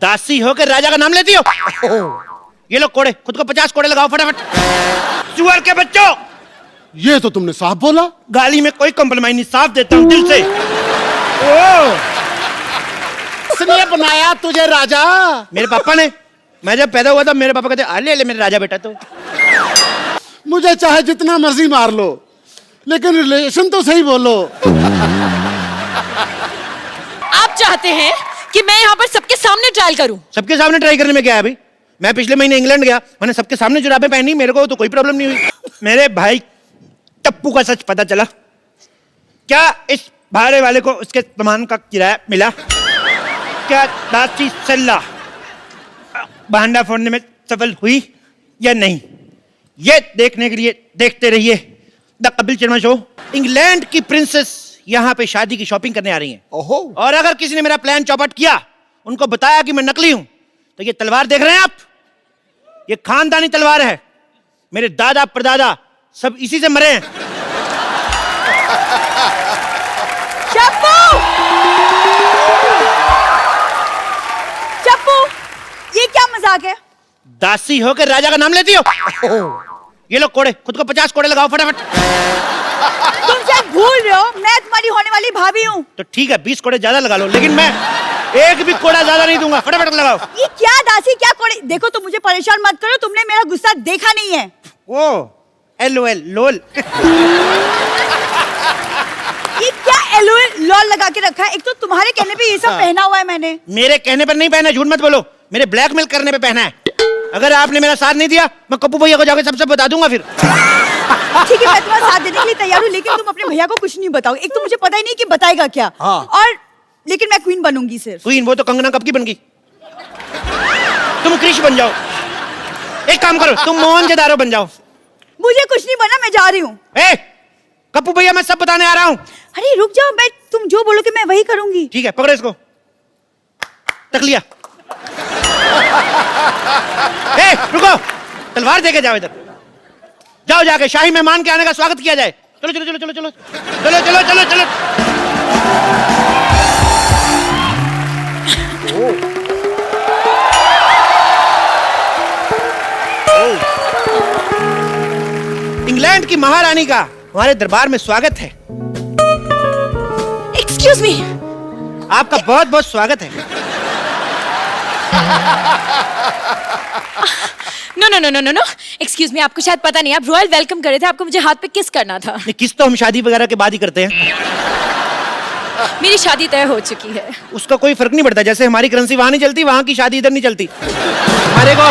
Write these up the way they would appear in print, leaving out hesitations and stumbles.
दासी होकर राजा का नाम लेती हो? ये लो कोड़े, खुद को 50 कोड़े लगाओ फटाफट। सुअर के बच्चों, ये तो तुमने साफ बोला। गाली में कोई कॉम्प्रोमाइज नहीं, साफ देता हूँ दिल से। किसने बनाया तुझे राजा? मेरे पापा ने। मैं जब पैदा हुआ था मेरे पापा कहते आ ले मेरे राजा बेटा। तो मुझे चाहे जितना मर्जी मार लो, लेकिन रिलेशन तो सही बोलो। आप चाहते हैं कि मैं यहाँ पर सबके सामने ट्रायल करूं? सबके सामने ट्राई करने में क्या है अभी? मैं पिछले महीने इंग्लैंड गया, मैंने सबके सामने जुराबें पहनी, मेरे को तो कोई प्रॉब्लम नहीं हुई। मेरे भाई टप्पू का सच पता चला। क्या इस भाड़े वाले को उसके सामान का किराया मिला? क्या दासी सल्ला भांडा फोड़ने में सफल हुई या नहीं? ये देखने के लिए देखते रहिए the Kapil Sharma show. England की प्रिंसेस यहाँ पे शादी की शॉपिंग करने आ रही हैं। ओहो। और अगर किसी ने मेरा प्लान चौपट किया, उनको बताया कि मैं नकली हूं, तो ये तलवार देख रहे हैं आप, ये खानदानी तलवार है। मेरे दादा परदादा सब इसी से मरे हैं। चप्पू! चप्पू, ये क्या मजाक है? दासी होकर राजा का नाम लेती हो? ये लो कोड़े, खुद को 50 कोड़े लगाओ फटाफट। तुम शायद भूल रहे हो, मैं तुम्हारी होने वाली भाभी हूँ। तो ठीक है 20 कोड़े ज्यादा लगा लो, लेकिन मैं एक भी कोड़ा ज्यादा नहीं दूंगा, फटाफट लगाओ। ये क्या दासी, क्या कोड़े? देखो तुम मुझे परेशान मत करो, तुमने मेरा गुस्सा देखा नहीं है। ओ LOL लोल। ये क्या LOL लॉल लगा के रखा है? एक तो तुम्हारे कहने पे ये सब पहना हुआ है मैंने। मेरे कहने पर नहीं पहना, झूठ मत बोलो, मेरे ब्लैकमेल करने पे पहना है। अगर आपने मेरा साथ नहीं दिया, मैं कप्पू भैया को जाकर सबसे बता दूंगा फिर। ठीक है, मैं तुम्हारा साथ देने के लिए तैयार हूँ, लेकिन तुम अपने भैया को कुछ नहीं बताओ। एक तो मुझे पता ही नहीं कि बताएगा क्या। हाँ। और लेकिन मैं क्वीन बनूंगी सिर्फ। क्वीन? वो तो कंगना कब की बन गई। तुम क्रिश बन जाओ। एक काम करो, तुम मोहनजोदारो बन जाओ। मुझे कुछ नहीं बना, मैं जा रही हूँ। ए, कप्पू भैया मैं सब बताने आ रहा हूँ। अरे रुक जाओ, मैं तुम जो बोलोगे मैं वही करूंगी। ठीक है, पकड़ो इसको। तक लिया। ए, रुको, तलवार देके जाओ इधर। जाओ जाके शाही मेहमान के आने का स्वागत किया जाए। चलो चलो चलो चलो चलो चलो चलो चलो चलो। इंग्लैंड की महारानी का हमारे दरबार में स्वागत है। Excuse me. आपका बहुत बहुत स्वागत है। No no no no no no, excuse me, आपको शायद पता नहीं, आप रॉयल वेलकम कर रहे थे, आपको मुझे हाथ पे किस करना था। ये किस तो हम शादी वगैरह के बाद ही करते हैं। मेरी शादी तय हो चुकी है। उसका कोई फर्क नहीं पड़ता, जैसे हमारी करेंसी वहां नहीं चलती, वहां की शादी इधर नहीं चलती। हमारे को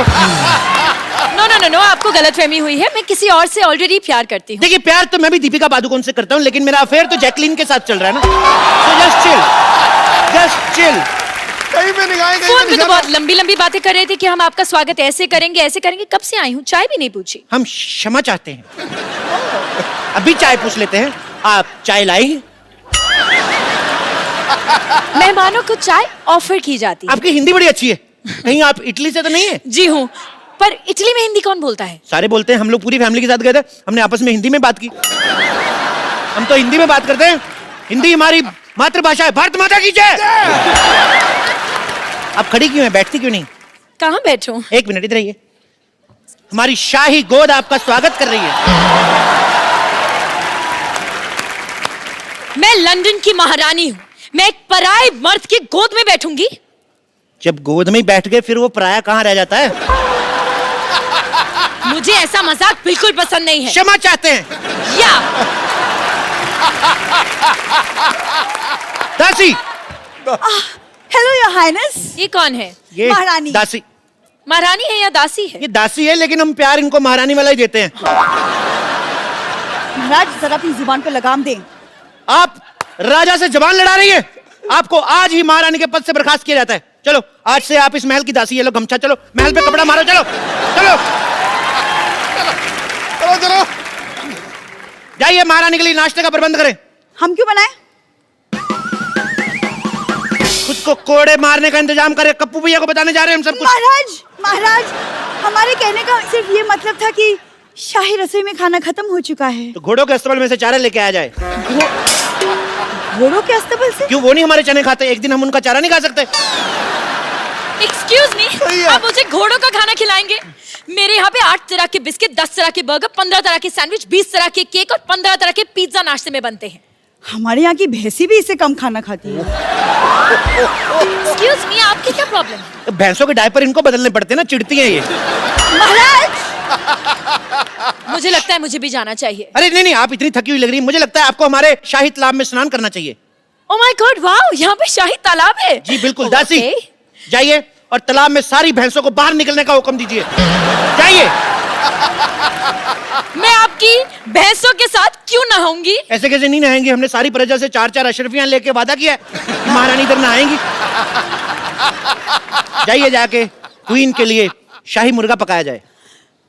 नो नो नो नो, आपको गलतफहमी हुई है, मैं किसी और से ऑलरेडी प्यार करती हूँ। देखिए, प्यार तो मैं भी दीपिका पादुकोण से करता हूँ, लेकिन मेरा अफेयर तो जैकलीन के साथ चल रहा है ना। So just chill। कहीं पे निगाहें, कहीं फोन पे पे तो निशाना। बहुत लंबी लंबी बातें कर रहे थे कि हम आपका स्वागत ऐसे करेंगे ऐसे करेंगे। कब से आई हूँ, चाय भी नहीं पूछी। हम क्षमा चाहते हैं। अभी चाय पूछ लेते हैं, आप चाय लाई? मेहमानों को चाय ऑफर की जाती है। आपकी हिंदी बड़ी अच्छी है, कहीं आप इटली से तो नहीं है? जी हूँ, पर इटली में हिंदी कौन बोलता है? सारे बोलते हैं, हम लोग पूरी फैमिली के साथ गए थे, हमने आपस में हिंदी में बात की। हम तो हिंदी में बात करते हैं, हिंदी हमारी मातृभाषा है। भारत माता की जय। आप खड़ी क्यों है, बैठती क्यों नहीं? कहाँ बैठूं? एक मिनट इधर आइए। हमारी शाही गोद आपका स्वागत कर रही है। मैं लंदन की महारानी हूँ, मैं एक पराये मर्द की गोद में बैठूंगी? जब गोद में ही बैठ गए, फिर वो पराया कहाँ रह जाता है? मुझे ऐसा मजाक बिल्कुल पसंद नहीं है। क्षमा चाहते हैं। या दासी। Hello your highness. ये कौन है? ये महारानी। दासी। महारानी है या दासी है? ये दासी है, लेकिन हम प्यार इनको महारानी वाला ही देते हैं। महाराज जरा अपनी जुबान पे लगाम दें। आप राजा से जबान लड़ा रही है, आपको आज ही महारानी के पद से बर्खास्त किया जाता है। चलो, आज से आप इस महल की दासी है। लो गमछा, चलो महल पे कपड़ा मारो, चलो चलो चलो चलो। जाइए, महारानी के लिए नाश्ते का प्रबंध करें। हम क्यों बनाए? खुद को कोड़े मारने का इंतजाम करें। कप्पू भैया को बताने जा रहे हैं हम सब कुछ। महाराज महाराज, हमारे कहने का सिर्फ ये मतलब था कि शाही रसोई में खाना खत्म हो चुका है। तो घोड़ों के अस्तबल में से चारा लेके आया जाए। घोड़ों के अस्तबल से? क्यों, वो नहीं हमारे चने खाते? एक दिन हम उनका चारा नहीं खा सकते? एक्सक्यूज मी, भैया। आप मुझे घोड़ों का खाना खिलाएंगे? मेरे यहाँ पे 8 तरह के बिस्किट, 10 तरह के बर्गर, 15 तरह के सैंडविच, 20 तरह के केक और 15 तरह के पिज्जा नाश्ते में बनते हैं। हमारे यहाँ की भैंसी भी इससे कम खाना खाती है। एक्सक्यूज मी, आपकी क्या प्रॉब्लम है? तो भैंसों के डायपर इनको बदलने पड़ते हैं ना, चिढ़ती हैं ये। महाराज, मुझे लगता है मुझे भी जाना चाहिए। अरे नहीं नहीं, आप इतनी थकी हुई लग रही है, मुझे लगता है आपको हमारे शाही तालाब में स्नान करना चाहिए। ओह माय गॉड, वाओ, यहाँ पे शाही तालाब है। जी बिल्कुल। ओह, दासी, okay। जाइए और तालाब में सारी भैंसों को बाहर निकलने का हुक्म दीजिए। जाइए। मैं आपकी भैंसों के साथ क्यों नहाऊंगी? ऐसे कैसे नहीं नहाएंगे? हमने सारी प्रजा से 4-4 अशरफियां लेके वादा किया है कि महारानी इधर नहाएंगी। जाइए, जाके क्वीन के लिए शाही मुर्गा पकाया जाए।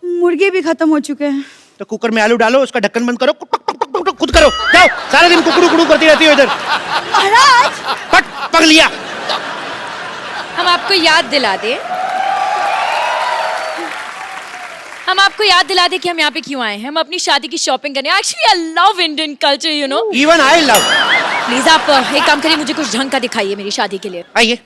मुर्गे भी खत्म हो चुके हैं। तो कुकर में आलू डालो, उसका ढक्कन बंद करो, टुक, टुक, टुक, टुक, खुद करो। जाओ, सारा दिन कुकड़ू कुकड़ू करती रहती हो इधर। महाराज, पट पक लिया। हम आपको याद दिला दें, कि हम यहाँ पे क्यों आए हैं। हम अपनी शादी की शॉपिंग करने। Actually I love Indian culture, you know. Even I love. Please आप एक काम करिए, मुझे कुछ ढंग का दिखाइए मेरी शादी के लिए। आइए,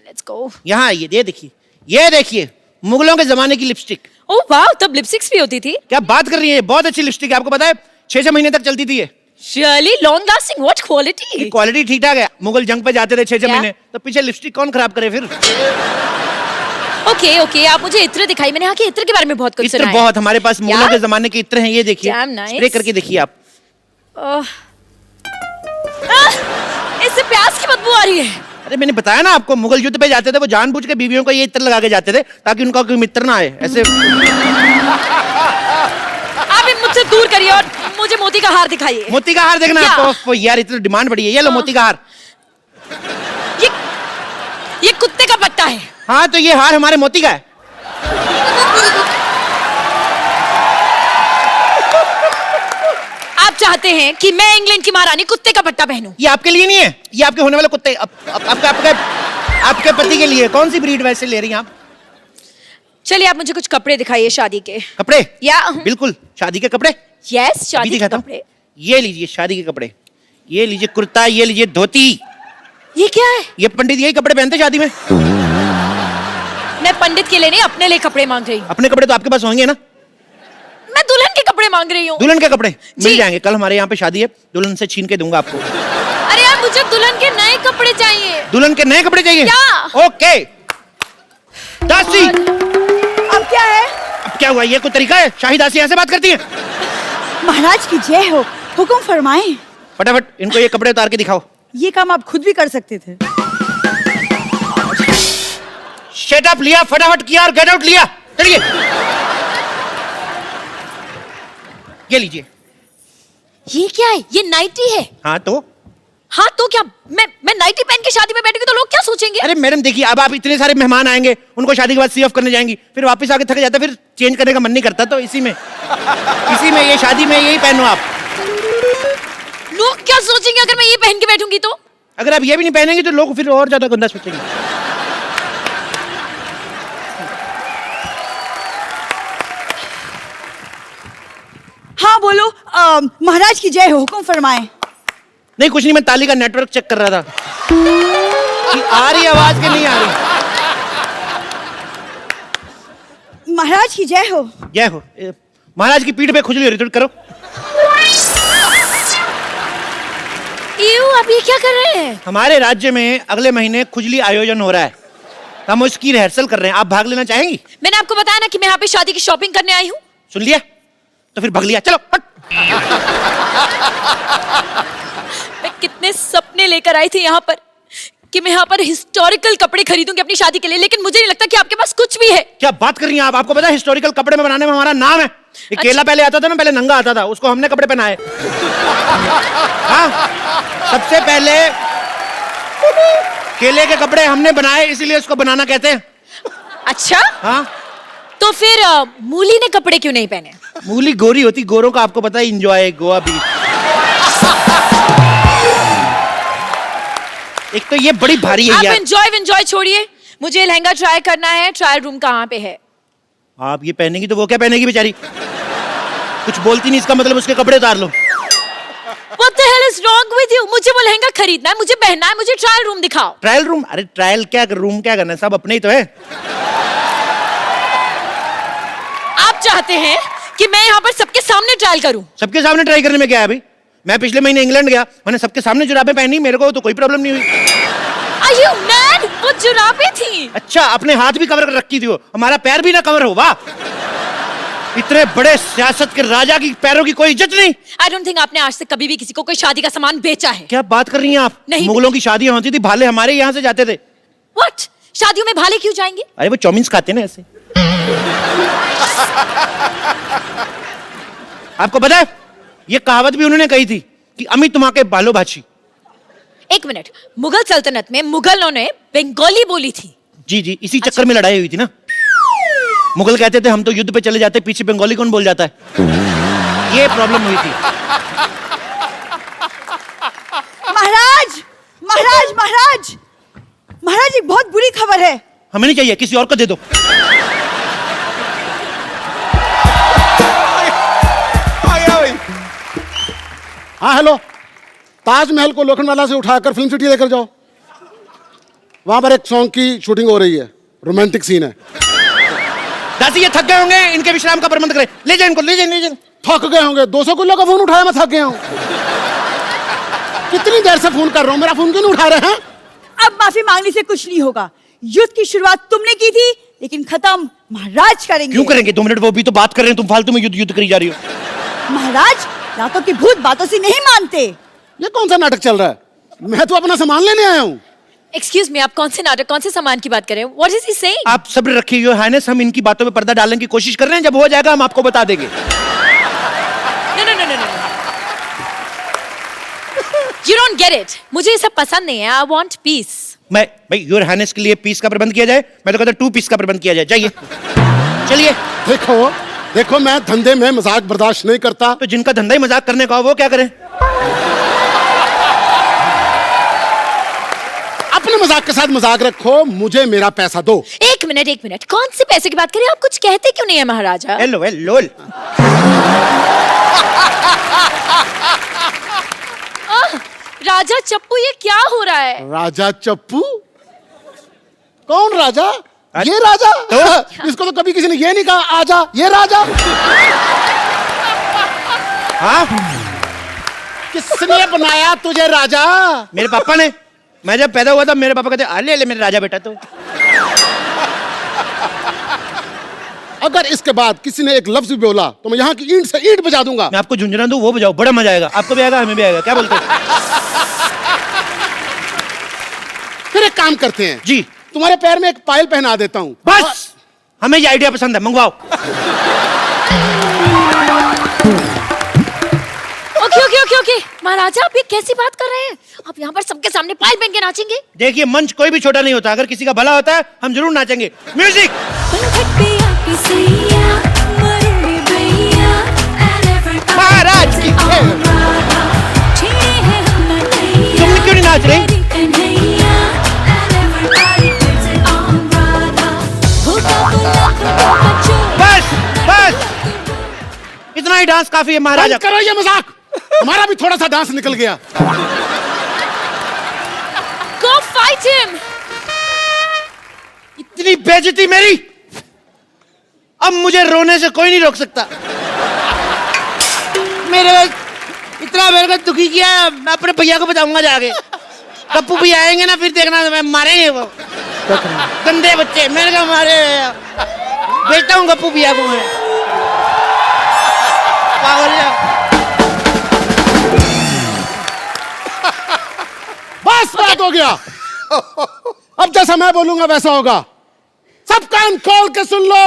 लेट्स गो। यहाँ आइए, ये देखिए, ये देखिए, मुगलों के जमाने की लिपस्टिक। ओह वाओ, तब लिपस्टिक्स भी होती थी? क्या बात कर रही है? बहुत अच्छी लिपस्टिक है, आपको पता है 6-6 महीने तक चलती थी ये। Really long lasting, what quality? Quality ठीक ठाक है। मुगल जंग पे जाते थे 6-6 क्या? महीने, तो पीछे लिपस्टिक कौन खराब करे फिर? ओके ओके, आप मुझे इत्र दिखाइए। मैंने यहाँ के इत्र के बारे में बहुत कुछ इत्र सुना है। बहुत, हमारे पास मुगलों के जमाने के इत्र हैं, ये देखिए। Damn nice. स्प्रे करके देखिए आप। इससे प्याज की बदबू आ रही है। अरे मैंने बताया ना आपको, मुगल युद्ध पे जाते थे वो जानबूझ के बीवियों को ये इत्र लगा के जाते थे ताकि उनका कोई मित्र ना आए। ऐसे आप इन मुझसे दूर करिए और मुझे मोती का हार दिखाइए। मोती का हार देखना है क्या? आपको? यार इतनी डिमांड बढ़ी है, ये लो मोती का हार। ये कुत्ते का पट्टा है। हाँ, तो ये हार हमारे मोती का है। आप चाहते हैं कि मैं इंग्लैंड की महारानी कुत्ते का पट्टा पहनूं? ये आपके लिए नहीं है, ये आपके होने वाले कुत्ते, आपके पति के लिए। कौन सी ब्रीड वैसे ले रही हैं आप? चलिए आप मुझे कुछ कपड़े दिखाइए शादी के। कपड़े? या बिल्कुल, शादी के कपड़े। यस, अभी शादी के दिखाता हूं। कपड़े। ये लीजिए शादी के कपड़े, ये लीजिए कुर्ता, ये लीजिए धोती। ये क्या है? ये पंडित यही कपड़े पहनते शादी में। मैं पंडित के लिए नहीं, अपने लिए कपड़े मांग रही हूँ। अपने कपड़े तो आपके पास होंगे ना? मैं दुल्हन के कपड़े मांग रही हूँ। दुल्हन के कपड़े जी। मिल जाएंगे, कल हमारे यहाँ पे शादी है, दुल्हन से छीन के दूंगा आपको। अरे यार, मुझे दुल्हन के नए कपड़े चाहिए। दुल्हन के नए कपड़े चाहिए? क्या? ओके। दासी, अब क्या है? अब क्या हुआ? ये कोई तरीका है? शाही दासी ऐसे बात करती है? महाराज की जय हो, हुक्म फरमाएं। फटाफट इनको ये कपड़े उतार के दिखाओ। ये काम आप खुद भी कर सकते थे। शट अप लिया, फटाफट किया और गेट आउट लिया। चलिए, ये लीजिए। ये क्या है? ये नाइटी है। हाँ तो? हाँ तो क्या? मैं नाइटी पहन के शादी में बैठूंगी तो लोग क्या सोचेंगे? अरे मैडम देखिए, अब आप इतने सारे मेहमान आएंगे, उनको शादी के बाद सी ऑफ करने जाएंगी, फिर वापस आके थक जाता, फिर चेंज करने का मन नहीं करता, तो इसी में ये शादी में यही पहनो आप। लोग क्या सोचेंगे अगर मैं ये पहन के बैठूंगी तो? अगर आप ये भी नहीं पहनेंगे तो लोग फिर और ज्यादा गंदा सोचेंगे। हाँ बोलो, महाराज की जय हो, हुक्म फरमाएं। नहीं कुछ नहीं, मैं ताली का नेटवर्क चेक कर रहा था कि आ रही आवाज कि नहीं आ रही। महाराज की जय हो। जय हो। महाराज की पीठ पे खुजली हो रही, थोड़ी करो। आप ये क्या कर रहे हैं? हमारे राज्य में अगले महीने खुजली आयोजन हो रहा है, हम उसकी रिहर्सल कर रहे हैं, आप भाग लेना चाहेंगी? मैंने आपको बताया ना कि मैं यहाँ पे शादी की शॉपिंग करने आई हूँ। सुन लिया? तो फिर भाग लिया, चलो हट। मैं कितने सपने लेकर आई थी यहाँ पर कि मैं यहाँ पर हिस्टोरिकल कपड़े खरीदूंगी अपनी शादी के लिए, लेकिन मुझे नहीं लगता कि आपके पास कुछ भी है। क्या बात कर रही हैं आप? आपको पता है हिस्टोरिकल कपड़े में बनाने में हमारा नाम है। ये केला पहले आता था ना, पहले नंगा आता था, उसको हमने कपड़े पहनाए। हाँ, सबसे पहले केले के कपड़े हमने बनाए, इसीलिए उसको बनाना कहते हैं। अच्छा, हाँ, तो फिर मूली ने कपड़े क्यों नहीं पहने? मूली गोरी होती, गोरों का आपको पता है एंजॉय गोवा बीच। एक तो ये बड़ी भारी है आप यार। एंजॉय छोड़िए, मुझे लहंगा ट्राई करना है। ट्रायल रूम कहाँ पे है? आप ये पहनेगी तो वो क्या पहनेगी बेचारी? कुछ बोलती नहीं, इसका मतलब उसके कपड़े उतार लो। What the hell is wrong with you? मुझे वो लहंगा खरीदना है, मुझे पहनना है, मुझे ट्रायल रूम दिखाओ। Trial room? अरे ट्रायल क्या, रूम क्या करना है, सब अपने ही तो है। आप चाहते हैं कि मैं यहाँ पर सबके सामने ट्रायल करूं? सबके सामने ट्राई करने में क्या है अभी? मैं पिछले महीने इंग्लैंड गया, मैंने सबके सामने जुराबें पहनी, मेरे को तो कोई प्रॉब्लम नहीं हुई। Are you mad? वो जुराबें थी। अच्छा, अपने हाथ भी कवर कर रखी थी वो, हमारा पैर भी ना कवर हो, वाह। इतने बड़े सियासत के राजा की पैरों की कोई इज्जत नहीं। I don't think आपने आज तक कभी भी किसी को कोई शादी का सामान बेचा है। क्या बात कर रही हैं आप? नहीं। मुगलों की शादियां होती थी, भाले हमारे यहाँ से जाते थे। What? शादियों में भाले क्यों जाएंगे? अरे वो चौमिन्स खाते ना ऐसे। आपको पता है, ये कहावत भी उन्होंने कही थी कि अमी तुम्हारे बालो भाची। एक मिनट, मुगल सल्तनत में मुगलों ने बंगाली बोली थी। जी जी, इसी चक्कर में लड़ाई हुई थी ना। मुगल कहते थे हम तो युद्ध पे चले जाते, पीछे बंगाली कौन बोल जाता है, ये प्रॉब्लम हुई थी। महाराज महाराज महाराज महाराज, एक बहुत बुरी खबर है। हमें नहीं चाहिए, किसी और को दे दो। हाँ हेलो, ताजमहल को लोखंडवाला से उठाकर फिल्म सिटी लेकर जाओ। वहां पर एक सॉन्ग की शूटिंग हो रही है, रोमांटिक सीन है। दासी ये थक गए होंगे, इनके विश्राम का प्रबंध करें। ले जाए इनको, ले जाए, ले जाए। थक गए होंगे, 200 किलो का फोन उठाया, मैं थक गया हूँ। कितनी देर से फोन कर रहा हूँ, मेरा फोन क्यों नहीं उठा रहे हैं? अब माफी मांगने से कुछ नहीं होगा। युद्ध की शुरुआत तुमने की थी, लेकिन खत्म महाराज करेंगे। क्यों करेंगे? 2 मिनट, वो भी तो बात कर रहे हैं, तुम फालतू में युद्ध युद्ध करी जा रही हो। महाराज, रातों की भूत बातों से नहीं मानते। ये कौन सा नाटक चल रहा है? मैं तो अपना सामान लेने आया हूँ। Excuse me, आप कौन से नाटक, कौन से सामान की बात कर रहे हैं? What is he saying? आप सब्र रखिए योर हाइनेस, हम इनकी बातों में पर्दा डालने की कोशिश कर रहे हैं, जब हो जाएगा हम आपको बता देंगे। No, no, no, no, no. You don't get it. मुझे ये सब पसंद नहीं है। I want peace. मैं भाई योर हाइनेस के लिए पीस का प्रबंध किया जाए, मैं तो कहता हूं 2 पीस का प्रबंध किया जाए। जाइए, चलिए। देखो देखो, मैं धंधे में मजाक बर्दाश्त नहीं करता। तो जिनका धंधा ही मजाक करने का हो वो क्या करें? अपने मजाक के साथ मजाक रखो, मुझे मेरा पैसा दो। एक मिनट, कौन से पैसे की बात करें? आप कुछ कहते क्यों नहीं है महाराजा? Hello hello. राजा चप्पू, ये क्या हो रहा है? राजा चप्पू? कौन राजा? ये राजा? इसको तो कभी किसी ने ये नहीं कहा, आजा ये राजा। हाँ, किसने बनाया तुझे राजा? मेरे पापा ने। मैं जब पैदा हुआ था मेरे पापा कहते ले ले मेरे राजा बेटा। तो अगर इसके बाद किसी ने एक लफ्ज भी बोला तो मैं यहाँ की ईंट से ईंट बजा दूंगा। मैं आपको झुंझुना दूं, वो बजाओ, बड़ा मजा आएगा। आपको भी आएगा, हमें भी आएगा। क्या बोलते हैं? फिर एक काम करते हैं जी, तुम्हारे पैर में एक पायल पहना देता हूँ। बस हमें ये आइडिया पसंद है, मंगवाओ। ओके महाराजा, आप ये कैसी बात कर रहे हैं? आप यहाँ पर सबके सामने पायल पहन के नाचेंगे? देखिए, मंच कोई भी छोटा नहीं होता, अगर किसी का भला होता है हम जरूर नाचेंगे। म्यूजिक। महाराज की तुम क्यों नहीं नाच रही? बस बस, इतना ही डांस काफी है महाराजा। बंद करो ये मजाक, हमारा भी थोड़ा सा डांस निकल गया। Go fight him! इतनी बेइज्जती मेरी, अब मुझे रोने से कोई नहीं रोक सकता। इतना मेरे को दुखी किया, मैं अपने भैया को बताऊंगा जाके। पप्पू भी आएंगे ना, फिर देखना मैं मारेंगे वो गंदे बच्चे, मेरे को मारे। बेचता हूँ गप्पू भैया को मैं, पागल जा। बस बात हो गया। अब जैसा मैं बोलूंगा वैसा होगा। सब कान खोल के सुन लो।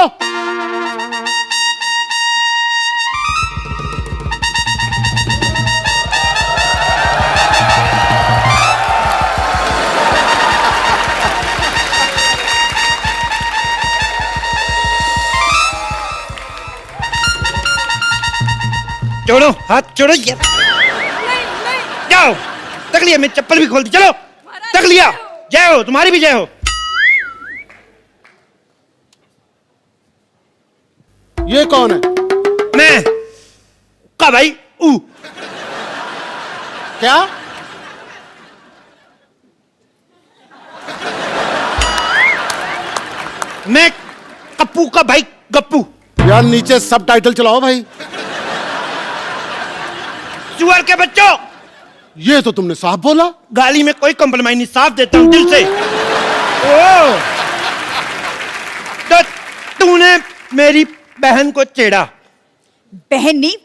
छोड़ो हाथ, छोड़ो यार। जाओ, तक लिया, मैं चप्पल भी खोल दी। चलो, तक लिया। जय हो, तुम्हारी भी जय हो। ये कौन है? मैं का भाई क्या? मैं कप्पू का भाई गप्पू। यार नीचे सब टाइटल चलाओ भाई। सुअर के बच्चों, ये तो तुमने साफ बोला। गाली में कोई कॉम्प्रोमाइज नहीं, साफ देता हूं दिल से। ओ, तो तूने मेरी बहन को छेड़ा। बहन नहीं,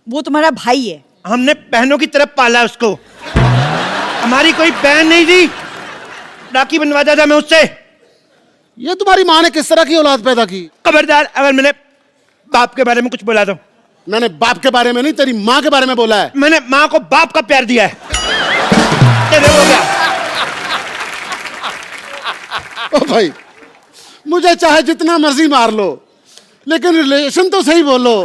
वो तुम्हारा भाई है। हमने बहनों की तरफ पाला उसको, हमारी कोई बहन नहीं थी, राखी बनवाता था मैं उससे। ये तुम्हारी माँ ने किस तरह की औलाद पैदा की? खबरदार अगर मैंने बाप के बारे में कुछ बोला तो। मैंने बाप के बारे में नहीं, तेरी माँ के बारे में बोला है। मैंने माँ को बाप का प्यार दिया है। तेरे हो गया। ओ भाई, मुझे चाहे जितना मर्जी मार लो, लेकिन रिलेशन तो सही बोलो।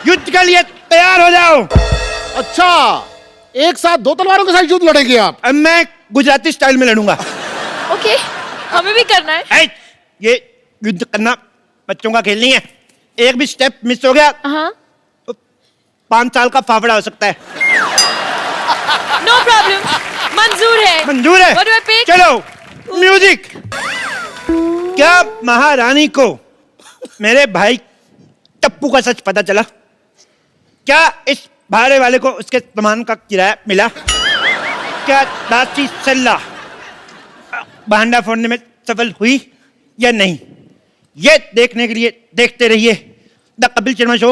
युद्ध के लिए तैयार हो जाओ। अच्छा, एक साथ दो तलवारों के साथ युद्ध लड़ेंगे आप? अब मैं गुजराती स्टाइल में लड़ूंगा। ओके, हमें भी करना है। ऐ, ये युद्ध करना बच्चों का खेल नहीं है। एक भी स्टेप मिस हो गया हाँ, तो 5 साल का फाफड़ा हो सकता है। नो प्रॉब्लम, मंजूर है। मंजूर है? What do I pick? चलो म्यूजिक। क्या महारानी को मेरे भाई टप्पू का सच पता चला? क्या इस भाड़े वाले को उसके सामान का किराया मिला? क्या दासी सल्ला भांडा फोड़ने में सफल हुई या नहीं? ये देखने के लिए देखते रहिए द कपिल शर्मा शो।